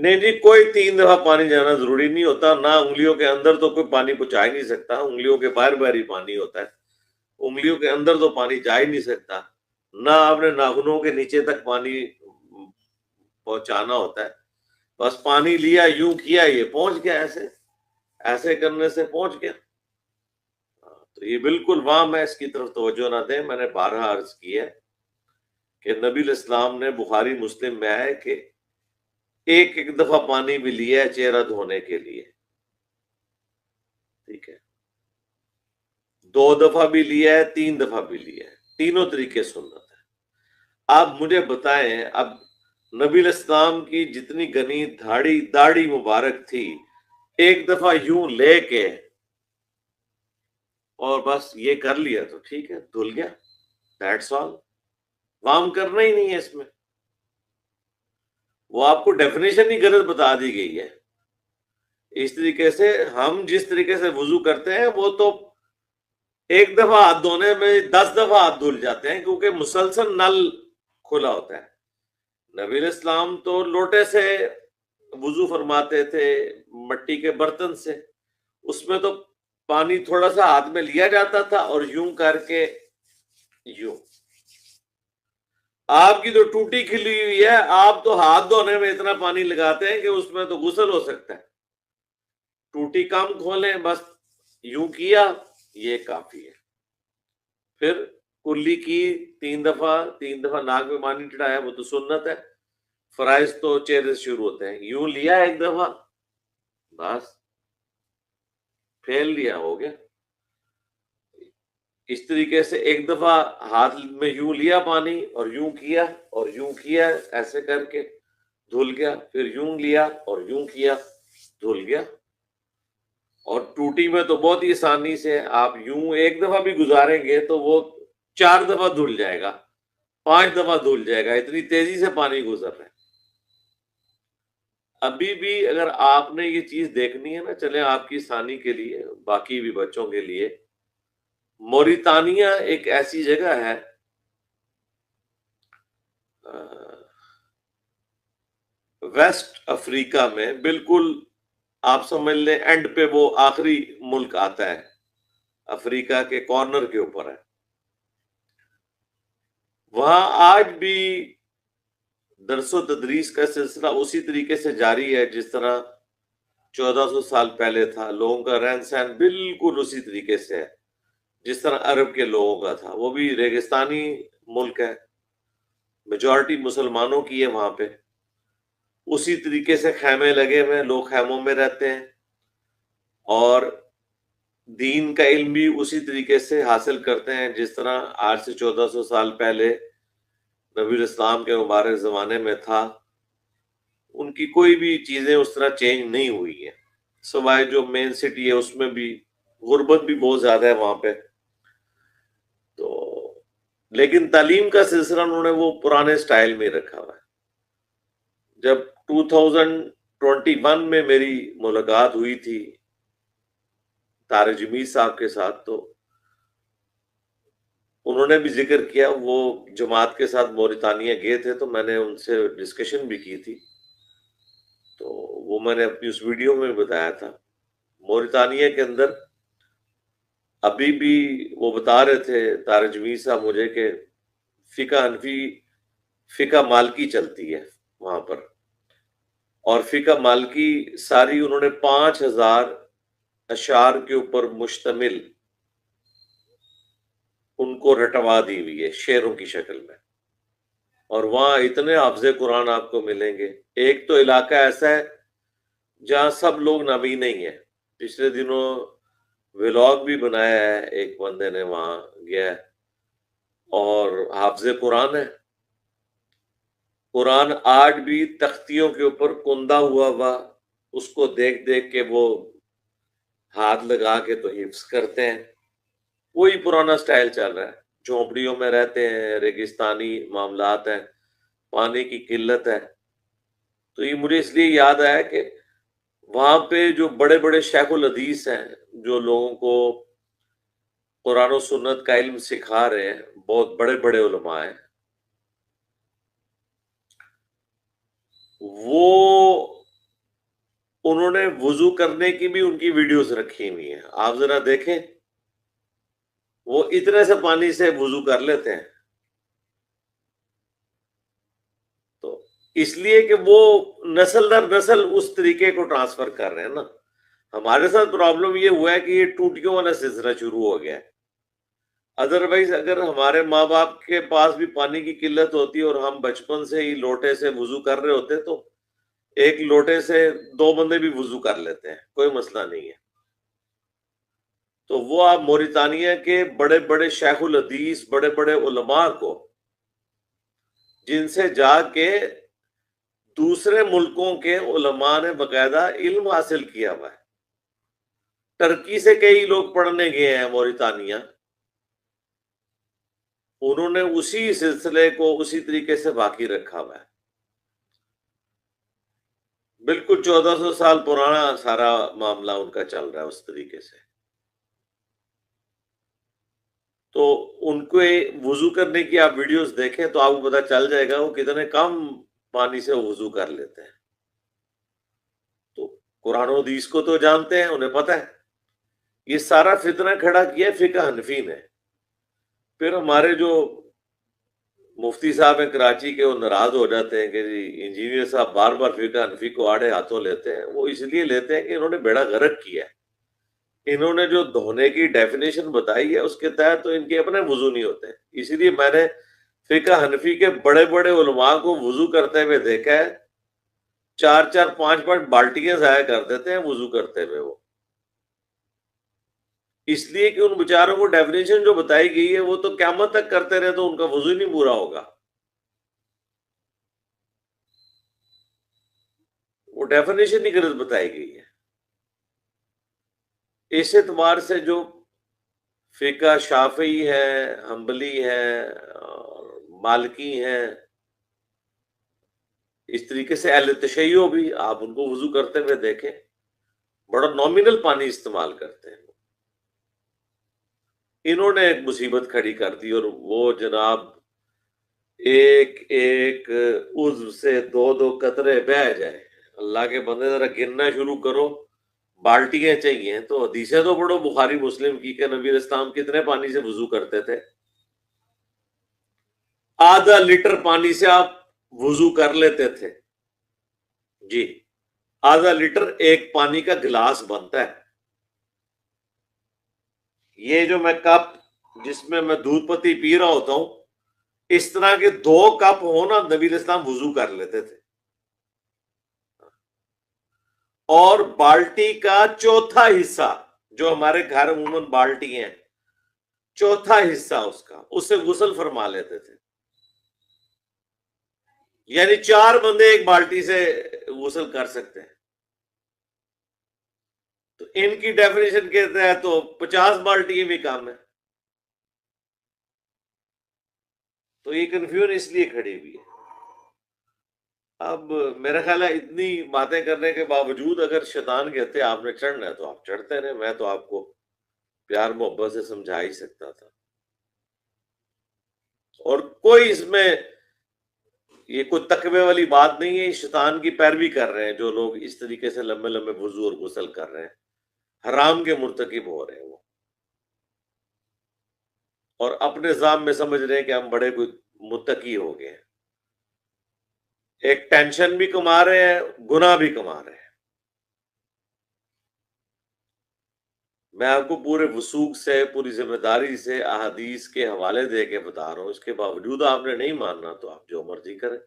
نہیں جی، کوئی 3 دفعہ پانی جانا ضروری نہیں ہوتا، نہ انگلیوں کے اندر تو کوئی پانی پہنچا ہی نہیں سکتا، انگلیوں کے باہر باہر ہی پانی ہوتا ہے، انگلیوں کے اندر تو پانی جا ہی نہیں سکتا، نہ آپ نے ناخنوں کے نیچے تک پانی پہنچانا ہوتا ہے، بس پانی لیا یوں کیا یہ پہنچ گیا، ایسے ایسے کرنے سے پہنچ گیا۔ تو یہ بالکل وام ہے، اس کی طرف توجہ نہ دیں، میں نے بارہا عرض کی ہے کہ نبی الاسلام نے بخاری مسلم میں ہے کہ ایک ایک دفعہ پانی بھی لیا ہے چہرہ دھونے کے لیے، ٹھیک ہے، 2 دفعہ بھی لیا ہے، 3 دفعہ بھی لیا ہے، تینوں طریقے سنت ہے۔ آپ مجھے بتائیں، اب نبی الاسلام کی جتنی گنی داڑھی مبارک تھی، ایک دفعہ یوں لے کے اور بس یہ کر لیا تو ٹھیک ہے، دھل گیا، دیٹس آل، وام کرنا ہی نہیں ہے اس میں، وہ آپ کو ڈیفینیشن ہی غلط بتا دی گئی ہے۔ اس طریقے سے ہم جس طریقے سے وضو کرتے ہیں وہ تو ایک دفعہ ہاتھ دھونے میں 10 دفعہ ہاتھ دھل جاتے ہیں، کیونکہ مسلسل نل کھلا ہوتا ہے۔ نبی الاسلام تو لوٹے سے وضو فرماتے تھے، مٹی کے برتن سے، اس میں تو پانی تھوڑا سا ہاتھ میں لیا جاتا تھا اور یوں کر کے یوں۔ آپ کی تو ٹوٹی کھلی ہوئی ہے، آپ تو ہاتھ دھونے میں اتنا پانی لگاتے ہیں کہ اس میں تو غسل ہو سکتا ہے، ٹوٹی کم کھولیں، بس یوں کیا، یہ کافی ہے۔ پھر کلی کی 3 دفعہ ناک میں پانی چڑھایا، وہ تو سنت ہے، فرائض تو چہرے سے شروع ہوتے ہیں، یوں لیا ایک دفعہ، بس پھیل لیا، ہو گیا۔ اس طریقے سے ایک دفعہ ہاتھ میں یوں لیا پانی اور یوں کیا اور یوں کیا، ایسے کر کے دھل گیا، پھر یوں لیا اور یوں کیا، دھل گیا۔ اور ٹوٹی میں تو بہت ہی آسانی سے آپ یوں ایک دفعہ بھی گزاریں گے تو وہ 4 دفعہ دھل جائے گا، 5 دفعہ دھل جائے گا، اتنی تیزی سے پانی گزر رہا ہے۔ ابھی بھی اگر آپ نے یہ چیز دیکھنی ہے نا، چلیں آپ کی آسانی کے لیے، باقی بھی بچوں کے لیے، موریتانیہ ایک ایسی جگہ ہے، ویسٹ افریقہ میں، بالکل آپ سمجھ لیں اینڈ پہ وہ آخری ملک آتا ہے، افریقہ کے کارنر کے اوپر ہے، وہاں آج بھی درس و تدریس کا سلسلہ اسی طریقے سے جاری ہے جس طرح 1400 سال پہلے تھا، لوگوں کا رہن سہن بالکل اسی طریقے سے ہے جس طرح عرب کے لوگوں کا تھا، وہ بھی ریگستانی ملک ہے، میجورٹی مسلمانوں کی ہے وہاں پہ، اسی طریقے سے خیمے لگے ہوئے، لوگ خیموں میں رہتے ہیں، اور دین کا علم بھی اسی طریقے سے حاصل کرتے ہیں جس طرح آج سے 1400 سال پہلے نبی الاسلام کے مبارک زمانے میں تھا۔ ان کی کوئی بھی چیزیں اس طرح چینج نہیں ہوئی ہیں، سوائے جو مین سٹی ہے اس میں بھی غربت بھی بہت زیادہ ہے وہاں پہ، تو لیکن تعلیم کا سلسلہ انہوں نے وہ پرانے سٹائل میں رکھا ہوا ہے۔ جب 2021 میں میری ملاقات ہوئی تھی طارق جمیل صاحب کے ساتھ، تو انہوں نے بھی ذکر کیا، وہ جماعت کے ساتھ موریتانیہ گئے تھے، تو میں نے ان سے ڈسکشن بھی کی تھی، تو وہ میں نے اپنی اس ویڈیو میں بتایا تھا۔ موریتانیہ کے اندر ابھی بھی وہ بتا رہے تھے طارق جمیل صاحب مجھے کہ فقہ حنفی، فقہ مالکی چلتی ہے وہاں پر، اور فقہ مالکی ساری انہوں نے 5000 اشعار کے اوپر مشتمل ان کو رٹوا دی ہوئی ہے شعروں کی شکل میں، اور وہاں اتنے حافظ قرآن آپ کو ملیں گے۔ ایک تو علاقہ ایسا ہے جہاں سب لوگ نابینا ہی ہیں، پچھلے دنوں ولاگ بھی بنایا ہے ایک بندے نے، وہاں گیا ہے اور حافظ قرآن ہے، قرآن آج بھی تختیوں کے اوپر کندہ ہوا اس کو دیکھ دیکھ کے وہ ہاتھ لگا کے تو حفظ کرتے ہیں، وہی پرانا سٹائل چل رہا ہے، جھونپڑیوں میں رہتے ہیں، ریگستانی معاملات ہیں، پانی کی قلت ہے۔ تو یہ مجھے اس لیے یاد آیا کہ وہاں پہ جو بڑے بڑے شیخ الحدیث ہیں، جو لوگوں کو قرآن و سنت کا علم سکھا رہے ہیں، بہت بڑے بڑے علماء ہیں، وہ انہوں نے وضو کرنے کی بھی ان کی ویڈیوز رکھی ہوئی ہیں، آپ ذرا دیکھیں، وہ اتنے سے پانی سے وضو کر لیتے ہیں. تو اس لیے کہ وہ نسل در نسل اس طریقے کو ٹرانسفر کر رہے ہیں نا. ہمارے ساتھ پرابلم یہ ہوا ہے کہ یہ ٹوٹیوں والا سلسلہ شروع ہو گیا ہے. ادروائز اگر ہمارے ماں باپ کے پاس بھی پانی کی قلت ہوتی اور ہم بچپن سے ہی لوٹے سے وضو کر رہے ہوتے تو ایک لوٹے سے 2 بندے بھی وضو کر لیتے ہیں، کوئی مسئلہ نہیں ہے. تو وہ آپ موریتانیہ کے بڑے بڑے شیخ الحدیث، بڑے بڑے علماء کو، جن سے جا کے دوسرے ملکوں کے علماء نے باقاعدہ علم حاصل کیا ہوا ہے. ٹرکی سے کئی لوگ پڑھنے گئے ہیں موریتانیہ، انہوں نے اسی سلسلے کو اسی طریقے سے باقی رکھا ہوا ہے. بالکل 1400 سال پرانا سارا معاملہ ان کا چل رہا ہے اس طریقے سے. تو ان کو وضو کرنے کی آپ ویڈیوز دیکھیں تو آپ کو پتہ چل جائے گا وہ کتنے کم پانی سے وضو کر لیتے ہیں. تو قرآن و حدیث کو تو جانتے ہیں، انہیں پتہ ہے. یہ سارا فتنہ کھڑا کیا فقہ حنفی نے. پھر ہمارے جو مفتی صاحب ہیں کراچی کے، وہ ناراض ہو جاتے ہیں کہ جی انجینئر صاحب بار بار فقہ حنفی کو آڑے ہاتھوں لیتے ہیں. وہ اس لیے لیتے ہیں کہ انہوں نے بیڑا غرق کیا ہے. انہوں نے جو دھونے کی ڈیفینیشن بتائی ہے اس کے تحت تو ان کے اپنے وضو نہیں ہوتے. اسی لیے میں نے فقہ حنفی کے بڑے بڑے علماء کو وضو کرتے ہوئے دیکھا ہے، 4 5 بالٹیاں ضائع کر دیتے ہیں وضو کرتے ہوئے. وہ اس لیے کہ ان بیچاروں کو ڈیفینیشن جو بتائی گئی ہے وہ تو قیامت تک کرتے رہے تو ان کا وضو نہیں پورا ہوگا. وہ ڈیفینیشن ہی غلط بتائی گئی ہے. اس اعتبار سے جو فقہ شافعی ہے، حنبلی ہے اور مالکی ہیں، اس طریقے سے اہل تشیع بھی، آپ ان کو وضو کرتے ہوئے دیکھیں، بڑا نامنل پانی استعمال کرتے ہیں. انہوں نے ایک مصیبت کھڑی کر دی اور وہ جناب ایک ایک عضو سے 2 قطرے بہہ جائے. اللہ کے بندے ذرا گننا شروع کرو، بالٹیاں چاہیے. تو حدیثیں تو پڑھو بخاری مسلم کی کہ نبی اسلام کتنے پانی سے وضو کرتے تھے. ½ لیٹر پانی سے آپ وضو کر لیتے تھے جی. ½ لیٹر ایک پانی کا گلاس بنتا ہے. یہ جو میں کپ جس میں میں دودھ پتی پی رہا ہوتا ہوں، اس طرح کے 2 کپ ہونا نبی اسلام وضو کر لیتے تھے. اور بالٹی کا چوتھا حصہ، جو ہمارے گھر عموماً بالٹی ہیں، چوتھا حصہ اس سے غسل فرما لیتے تھے. یعنی 4 بندے ایک بالٹی سے غسل کر سکتے ہیں. تو ان کی ڈیفینیشن کہتا ہے تو 50 بالٹی بھی کام ہے. تو یہ کنفیوژن اس لیے کھڑی ہوئی ہے. اب میرا خیال ہے اتنی باتیں کرنے کے باوجود اگر شیطان کہتے آپ نے چڑھنا ہے تو آپ چڑھتے رہے، میں تو آپ کو پیار محبت سے سمجھا ہی سکتا تھا. اور کوئی اس میں یہ کوئی تقوی والی بات نہیں ہے. شیطان کی پیروی کر رہے ہیں جو لوگ اس طریقے سے لمبے لمبے وضو اور غسل کر رہے ہیں، حرام کے مرتکب ہو رہے ہیں وہ، اور اپنے ذات میں سمجھ رہے ہیں کہ ہم بڑے کوئی متقی ہو گئے ہیں. ایک ٹینشن بھی کما رہے ہیں، گناہ بھی کما رہے ہیں. میں آپ کو پورے وثوق سے، پوری ذمہ داری سے احادیث کے حوالے دے کے بتا رہا ہوں. اس کے باوجود آپ نے نہیں ماننا تو آپ جو مرضی کریں.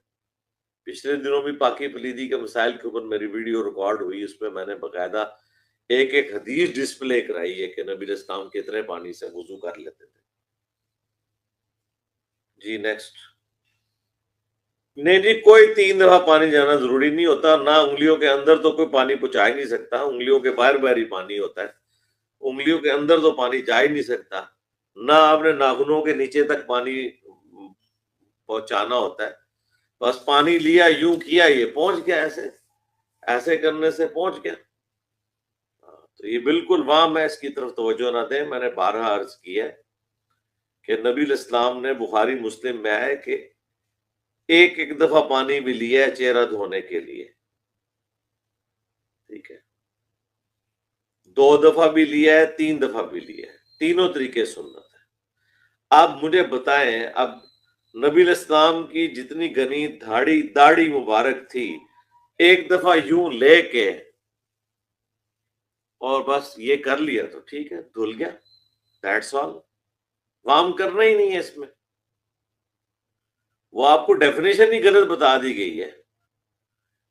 پچھلے دنوں بھی پاکی پلیدی کے مسائل کے اوپر میری ویڈیو ریکارڈ ہوئی، اس میں میں نے باقاعدہ ایک ایک حدیث ڈسپلے کرائی ہے کہ نبی اسلام کتنے پانی سے وضو کر لیتے تھے. جی نیکسٹ. نہیں جی، کوئی 3 دفعہ پانی جانا ضروری نہیں ہوتا. نہ انگلیوں کے اندر تو کوئی پانی پہنچا ہی نہیں سکتا، انگلیوں کے باہر باہر ہی پانی ہوتا ہے. انگلیوں کے اندر تو پانی جا ہی نہیں سکتا. نہ آپ نے ناخنوں کے نیچے تک پانی پہنچانا ہوتا ہے. بس پانی لیا، یوں کیا، یہ پہنچ گیا. ایسے ایسے کرنے سے پہنچ گیا. تو یہ بالکل وام ہے، اس کی طرف توجہ نہ دیں. میں نے بارہا عرض کیا کہ نبی الاسلام نے بخاری مسلم میں ہے کہ ایک ایک دفعہ پانی بھی لیا ہے چہرہ دھونے کے لیے. ٹھیک ہے. 2 دفعہ بھی لیا ہے، 3 دفعہ بھی لیا ہے، تینوں طریقے سنت ہے۔ آپ مجھے بتائیں، اب نبی علیہ السلام کی جتنی گنی داڑھی مبارک تھی، ایک دفعہ یوں لے کے اور بس یہ کر لیا تو ٹھیک ہے، دھل گیا، دیٹس آل، وام کرنا ہی نہیں ہے اس میں۔ وہ آپ کو ڈیفینیشن ہی غلط بتا دی گئی ہے۔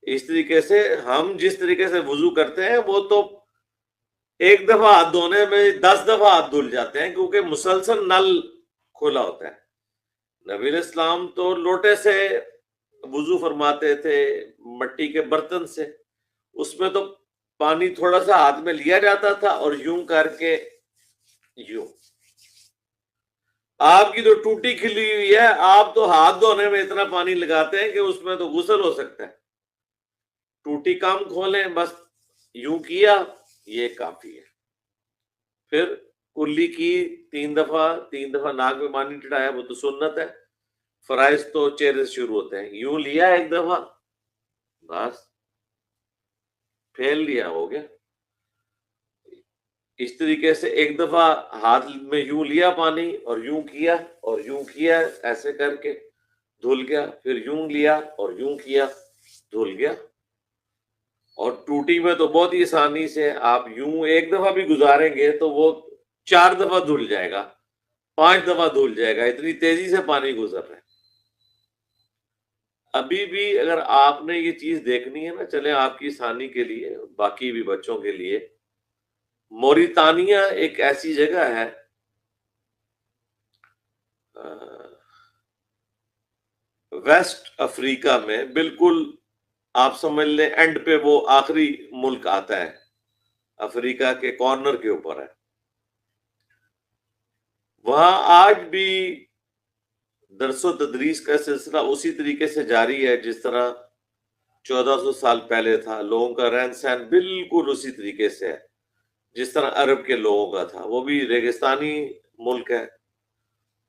اس طریقے سے ہم جس طریقے سے وضو کرتے ہیں وہ تو ایک دفعہ ہاتھ دھونے میں 10 دفعہ ہاتھ دھل جاتے ہیں، کیونکہ مسلسل نل کھلا ہوتا ہے۔ نبی علیہ السلام تو لوٹے سے وضو فرماتے تھے، مٹی کے برتن سے، اس میں تو پانی تھوڑا سا ہاتھ میں لیا جاتا تھا اور یوں کر کے یوں۔ آپ کی تو ٹوٹی کھلی ہوئی ہے، آپ تو ہاتھ دھونے میں اتنا پانی لگاتے ہیں کہ اس میں تو غسل ہو سکتا ہے۔ ٹوٹی کام کھولیں، بس یوں کیا، یہ کافی ہے۔ پھر کلی کی 3 دفعہ ناک میں پانی ٹھٹایا، وہ تو سنت ہے۔ فرائض تو چہرے سے شروع ہوتے ہیں، یوں لیا ایک دفعہ، بس پھیل لیا، ہو گیا۔ اس طریقے سے ایک دفعہ ہاتھ میں یوں لیا پانی اور یوں کیا ایسے کر کے دھل گیا، پھر یوں لیا اور یوں کیا، دھل گیا۔ اور ٹوٹی میں تو بہت ہی آسانی سے آپ یوں ایک دفعہ بھی گزاریں گے تو وہ 4 دفعہ دھل جائے گا، 5 دفعہ دھل جائے گا، اتنی تیزی سے پانی گزر رہا ہے۔ ابھی بھی اگر آپ نے یہ چیز دیکھنی ہے نا، چلیں آپ کی آسانی کے لیے، باقی بھی بچوں کے لیے، موریتانیہ ایک ایسی جگہ ہے، ویسٹ افریقہ میں، بالکل آپ سمجھ لیں اینڈ پہ وہ آخری ملک آتا ہے، افریقہ کے کارنر کے اوپر ہے۔ وہاں آج بھی درس و تدریس کا سلسلہ اسی طریقے سے جاری ہے جس طرح 1400 سال پہلے تھا۔ لوگوں کا رہن سہن بالکل اسی طریقے سے ہے جس طرح عرب کے لوگوں کا تھا۔ وہ بھی ریگستانی ملک ہے،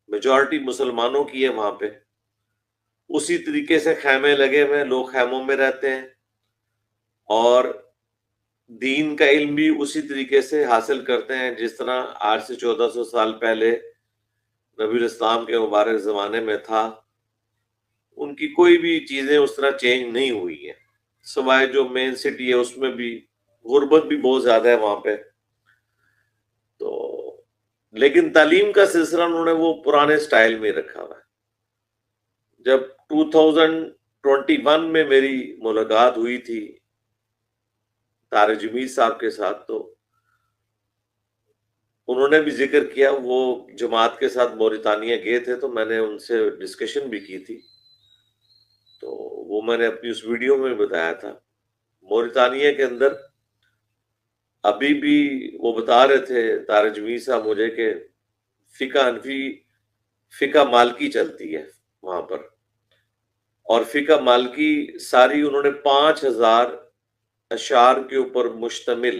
میجورٹی مسلمانوں کی ہے وہاں پہ۔ اسی طریقے سے خیمے لگے ہوئے، لوگ خیموں میں رہتے ہیں، اور دین کا علم بھی اسی طریقے سے حاصل کرتے ہیں جس طرح آج سے 1400 سال پہلے نبی الاسلام کے مبارک زمانے میں تھا۔ ان کی کوئی بھی چیزیں اس طرح چینج نہیں ہوئی ہیں، سوائے جو مین سٹی ہے اس میں بھی غربت بھی بہت زیادہ ہے وہاں پہ، تو لیکن تعلیم کا سلسلہ انہوں نے وہ پرانے سٹائل میں رکھا ہوا ہے۔ جب 2021 میں میری ملاقات ہوئی تھی طارق جمیل صاحب کے ساتھ، تو انہوں نے بھی ذکر کیا، وہ جماعت کے ساتھ موریتانیہ گئے تھے، تو میں نے ان سے ڈسکشن بھی کی تھی، تو وہ میں نے اپنی اس ویڈیو میں بتایا تھا۔ موریتانیہ کے اندر ابھی بھی وہ بتا رہے تھے طارق جمیل صاحب مجھے کہ فقہ حنفی، فقہ مالکی چلتی ہے وہاں پر، اور فقہ مالکی ساری انہوں نے 5000 اشعار کے اوپر مشتمل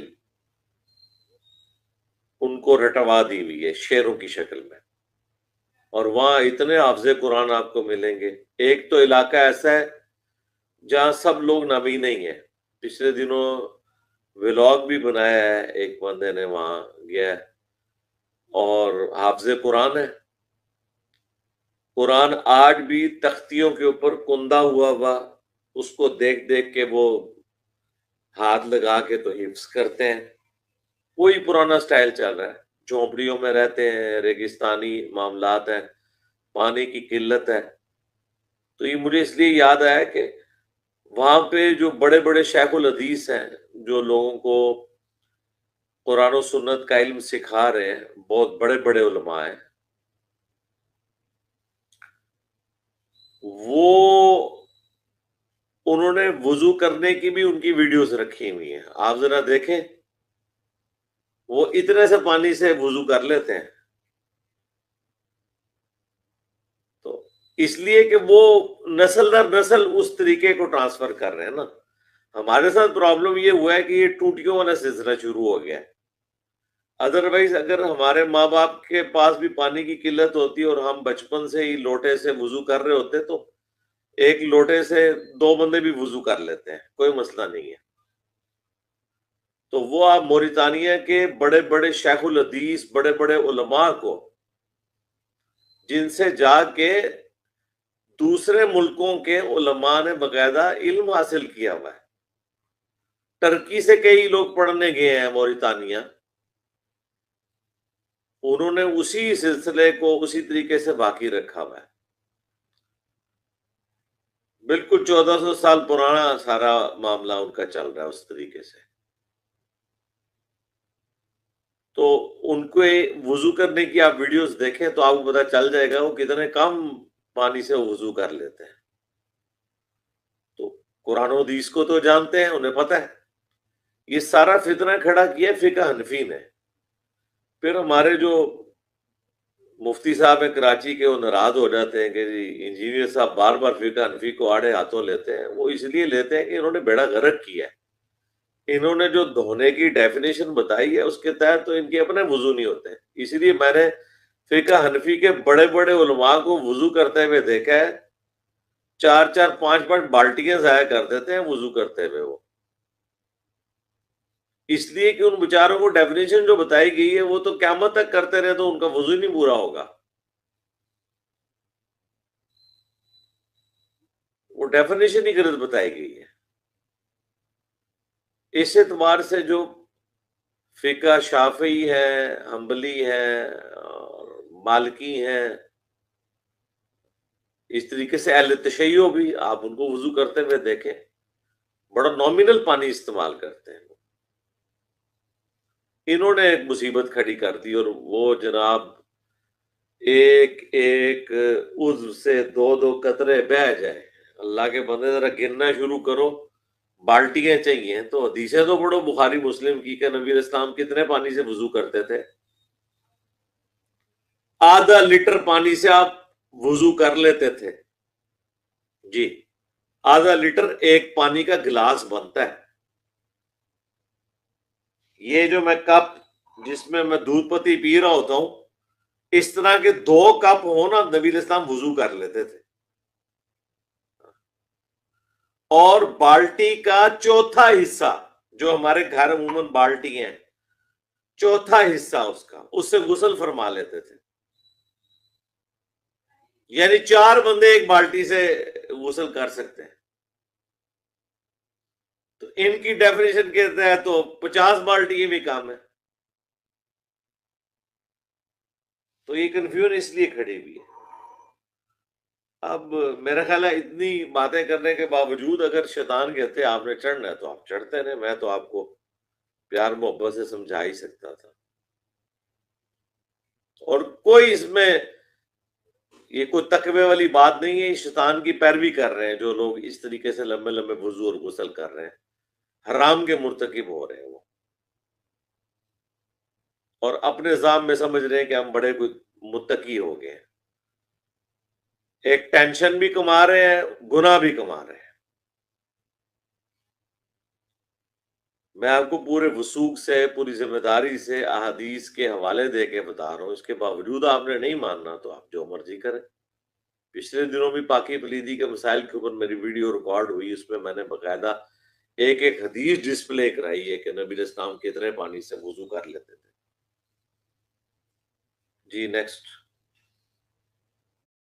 ان کو رٹوا دی ہوئی ہے شعروں کی شکل میں، اور وہاں اتنے حافظ قرآن آپ کو ملیں گے۔ ایک تو علاقہ ایسا ہے جہاں سب لوگ نابینا ہی ہیں۔ پچھلے دنوں ولاگ بھی بنایا ہے ایک بندے نے، وہاں گیا ہے اور حافظ قرآن ہے۔ قرآن آج بھی تختیوں کے اوپر کندہ ہوا اس کو دیکھ دیکھ کے وہ ہاتھ لگا کے تو حفظ کرتے ہیں۔ وہی پرانا سٹائل چل رہا ہے، جھونپڑیوں میں رہتے ہیں، ریگستانی معاملات ہیں، پانی کی قلت ہے۔ تو یہ مجھے اس لیے یاد آیا کہ وہاں پہ جو بڑے بڑے شیخ الحدیث ہیں، جو لوگوں کو قرآن و سنت کا علم سکھا رہے ہیں، بہت بڑے بڑے علماء ہیں، وہ انہوں نے وضو کرنے کی بھی ان کی ویڈیوز رکھی ہوئی ہیں، آپ ذرا دیکھیں، وہ اتنے سے پانی سے وضو کر لیتے ہیں۔ تو اس لیے کہ وہ نسل در نسل اس طریقے کو ٹرانسفر کر رہے ہیں نا۔ ہمارے ساتھ پرابلم یہ ہوا ہے کہ یہ ٹوٹیوں والا سلسلہ شروع ہو گیا ہے۔ ادروائز اگر ہمارے ماں باپ کے پاس بھی پانی کی قلت ہوتی اور ہم بچپن سے ہی لوٹے سے وضو کر رہے ہوتے تو ایک لوٹے سے 2 بندے بھی وضو کر لیتے ہیں، کوئی مسئلہ نہیں ہے۔ تو وہ آپ موریتانیہ کے بڑے بڑے شیخ الحدیث، بڑے بڑے علماء کو، جن سے جا کے دوسرے ملکوں کے علماء نے باقاعدہ علم حاصل کیا ہوا ہے. ٹرکی سے کئی لوگ پڑھنے گئے ہیں موریتانیہ، انہوں نے اسی سلسلے کو اسی طریقے سے باقی رکھا ہوا ہے. بالکل 1400 سال پرانا سارا معاملہ ان کا چل رہا ہے اس طریقے سے. تو ان کو وضو کرنے کی آپ ویڈیوز دیکھیں تو آپ کو پتہ چل جائے گا وہ کتنے کم پانی سے وضو کر لیتے ہیں. تو قرآن و حدیث کو تو جانتے ہیں، انہیں پتہ ہے. یہ سارا فتنہ کھڑا کیا فقہ حنفی نے. پھر ہمارے جو مفتی صاحب ہیں کراچی کے، وہ ناراض ہو جاتے ہیں کہ جی انجینئر صاحب بار بار فقہ حنفی کو آڑے ہاتھوں لیتے ہیں. وہ اس لیے لیتے ہیں کہ انہوں نے بیڑا غرق کیا ہے. انہوں نے جو دھونے کی ڈیفینیشن بتائی ہے اس کے تحت تو ان کے اپنے وضو نہیں ہوتے. اس لیے میں نے فقہ حنفی کے بڑے بڑے علماء کو وضو کرتے ہوئے دیکھا ہے، 4 5 5 بالٹیاں ضائع کر دیتے ہیں وضو کرتے ہوئے. وہ اس لیے کہ ان بیچاروں کو ڈیفینیشن جو بتائی گئی ہے وہ تو قیامت تک کرتے رہے تو ان کا وضو نہیں پورا ہوگا. وہ ڈیفینیشن ہی غلط بتائی گئی ہے. اس اعتبار سے جو فقہ شافعی ہے، حنبلی ہے اور مالکی ہیں، اس طریقے سے اہل تشیع بھی، آپ ان کو وضو کرتے ہوئے دیکھیں بڑا نامنل پانی استعمال کرتے ہیں. انہوں نے ایک مصیبت کھڑی کر دی، اور وہ جناب ایک ایک عضو سے 2 قطرے بہہ جائے. اللہ کے بندے ذرا گرنا شروع کرو، بالٹیاں چاہیے. تو حدیثیں تو پڑھو بخاری مسلم کی کہ نبی اسلام کتنے پانی سے وضو کرتے تھے. آدھا لیٹر پانی سے آپ وضو کر لیتے تھے. جی، آدھا لیٹر ایک پانی کا گلاس بنتا ہے. یہ جو میں کپ جس میں میں دودھ پتی پی رہا ہوتا ہوں، اس طرح کے 2 کپ ہونا نبی اسلام وضو کر لیتے تھے. اور بالٹی کا چوتھا حصہ، جو ہمارے گھر عموماً بالٹی ہیں، چوتھا حصہ اس سے غسل فرما لیتے تھے. یعنی 4 بندے ایک بالٹی سے غسل کر سکتے ہیں. تو ان کی ڈیفینیشن کہتا ہے تو 50 بالٹی بھی کام ہے. تو یہ کنفیوژن اس لیے کھڑی ہوئی ہے. اب میرا خیال ہے اتنی باتیں کرنے کے باوجود اگر شیطان کہتے آپ نے چڑھنا ہے تو آپ چڑھتے رہے. میں تو آپ کو پیار محبت سے سمجھا ہی سکتا تھا. اور کوئی اس میں یہ کوئی تقوی والی بات نہیں ہے. شیطان کی پیروی کر رہے ہیں جو لوگ اس طریقے سے لمبے لمبے وضو اور غسل کر رہے ہیں، حرام کے مرتکب ہو رہے ہیں وہ، اور اپنے نظام میں سمجھ رہے ہیں کہ ہم بڑے کوئی متقی ہو گئے ہیں. ایک ٹینشن بھی کما رہے ہیں، گناہ بھی کما رہے ہیں. میں آپ کو پورے وثوق سے، پوری ذمہ داری سے احادیث کے حوالے دے کے بتا رہا ہوں. اس کے باوجود آپ نے نہیں ماننا تو آپ جو مرضی کریں. پچھلے دنوں بھی پاکی پلیدی کے مسائل کے اوپر میری ویڈیو ریکارڈ ہوئی، اس میں میں نے باقاعدہ ایک ایک حدیث ڈسپلے کرائی ہے کہ نبی اسلام کتنے پانی سے وضو کر لیتے تھے. جی نیکسٹ.